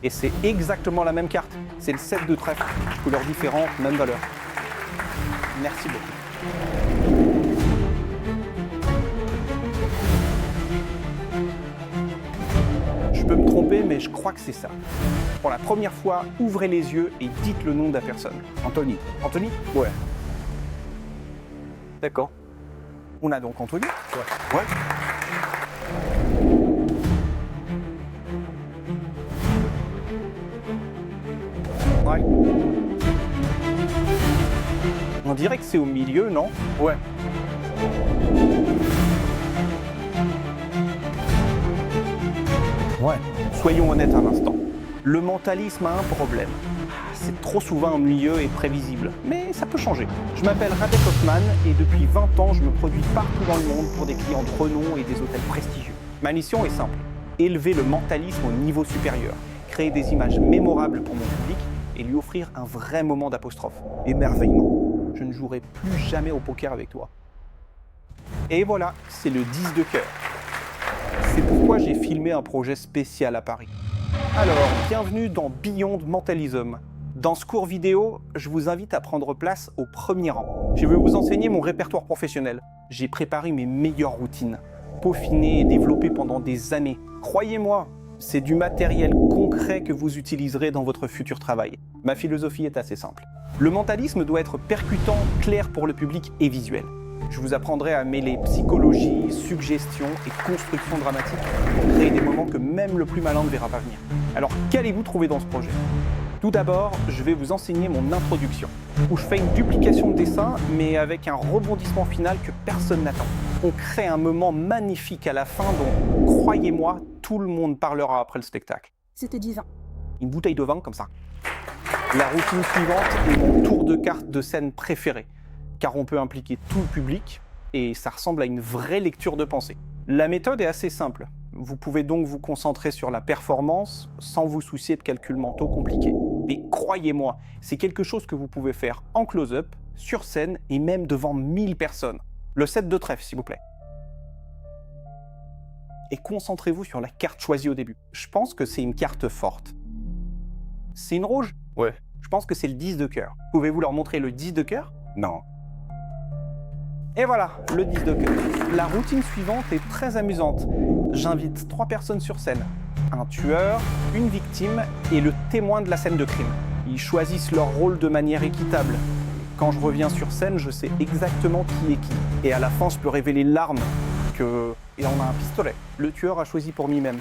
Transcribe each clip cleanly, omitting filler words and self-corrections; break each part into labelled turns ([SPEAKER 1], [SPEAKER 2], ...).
[SPEAKER 1] Et c'est exactement la même carte. C'est le 7 de trèfle. Couleurs différentes, même valeur. Merci beaucoup. Je peux me tromper, mais je crois que c'est ça. Pour la première fois, ouvrez les yeux et dites le nom de la personne.
[SPEAKER 2] Anthony.
[SPEAKER 1] Anthony? Ouais. D'accord. On a donc Anthony?
[SPEAKER 2] Ouais. Ouais.
[SPEAKER 1] Ouais. On dirait que c'est au milieu, non?
[SPEAKER 2] Ouais. Ouais.
[SPEAKER 1] Soyons honnêtes un instant. Le mentalisme a un problème. C'est trop souvent ennuyeux et prévisible, mais ça peut changer. Je m'appelle Radek Hoffman et depuis 20 ans, je me produis partout dans le monde pour des clients de renom et des hôtels prestigieux. Ma mission est simple, élever le mentalisme au niveau supérieur, créer des images mémorables pour mon public et lui offrir un vrai moment d'apostrophe. Émerveillement. Je ne jouerai plus jamais au poker avec toi. Et voilà, c'est le 10 de cœur. C'est pourquoi j'ai filmé un projet spécial à Paris. Alors, bienvenue dans Beyond Mentalism. Dans ce cours vidéo, je vous invite à prendre place au premier rang. Je vais vous enseigner mon répertoire professionnel. J'ai préparé mes meilleures routines, peaufinées et développées pendant des années. Croyez-moi, c'est du matériel concret que vous utiliserez dans votre futur travail. Ma philosophie est assez simple. Le mentalisme doit être percutant, clair pour le public et visuel. Je vous apprendrai à mêler psychologie, suggestion et construction dramatique pour créer des moments que même le plus malin ne verra pas venir. Alors, qu'allez-vous trouver dans ce projet ? Tout d'abord, je vais vous enseigner mon introduction, où je fais une duplication de dessin, mais avec un rebondissement final que personne n'attend. On crée un moment magnifique à la fin dont, croyez-moi, tout le monde parlera après le spectacle.
[SPEAKER 3] C'était divin.
[SPEAKER 1] Une bouteille de vin comme ça. La routine suivante est mon tour de carte de scène préféré, car on peut impliquer tout le public, et ça ressemble à une vraie lecture de pensée. La méthode est assez simple. Vous pouvez donc vous concentrer sur la performance sans vous soucier de calculs mentaux compliqués. Mais croyez-moi, c'est quelque chose que vous pouvez faire en close-up, sur scène et même devant 1000 personnes. Le 7 de trèfle, s'il vous plaît. Et concentrez-vous sur la carte choisie au début. Je pense que c'est une carte forte. C'est une rouge?
[SPEAKER 2] Ouais.
[SPEAKER 1] Je pense que c'est le 10 de cœur. Pouvez-vous leur montrer le 10 de cœur?
[SPEAKER 2] Non.
[SPEAKER 1] Et voilà, le 10 de cœur. La routine suivante est très amusante. J'invite 3 personnes sur scène. Un tueur, une victime et le témoin de la scène de crime. Ils choisissent leur rôle de manière équitable. Quand je reviens sur scène, je sais exactement qui est qui. Et à la fin, je peux révéler l'arme que... Et on a un pistolet. Le tueur a choisi pour lui-même,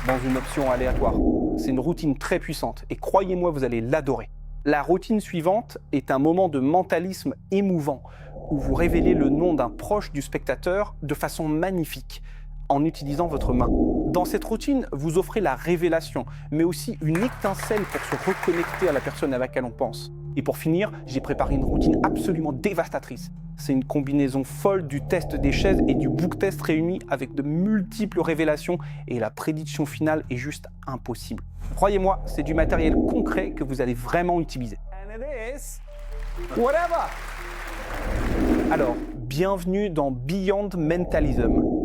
[SPEAKER 1] dans une option aléatoire. C'est une routine très puissante et croyez-moi, vous allez l'adorer. La routine suivante est un moment de mentalisme émouvant où vous révélez le nom d'un proche du spectateur de façon magnifique en utilisant votre main. Dans cette routine, vous offrez la révélation, mais aussi une étincelle pour se reconnecter à la personne à laquelle on pense. Et pour finir, j'ai préparé une routine absolument dévastatrice. C'est une combinaison folle du test des chaises et du book test réunis avec de multiples révélations et la prédiction finale est juste impossible. Croyez-moi, c'est du matériel concret que vous allez vraiment utiliser. And it is whatever. Alors, bienvenue dans Beyond Mentalism.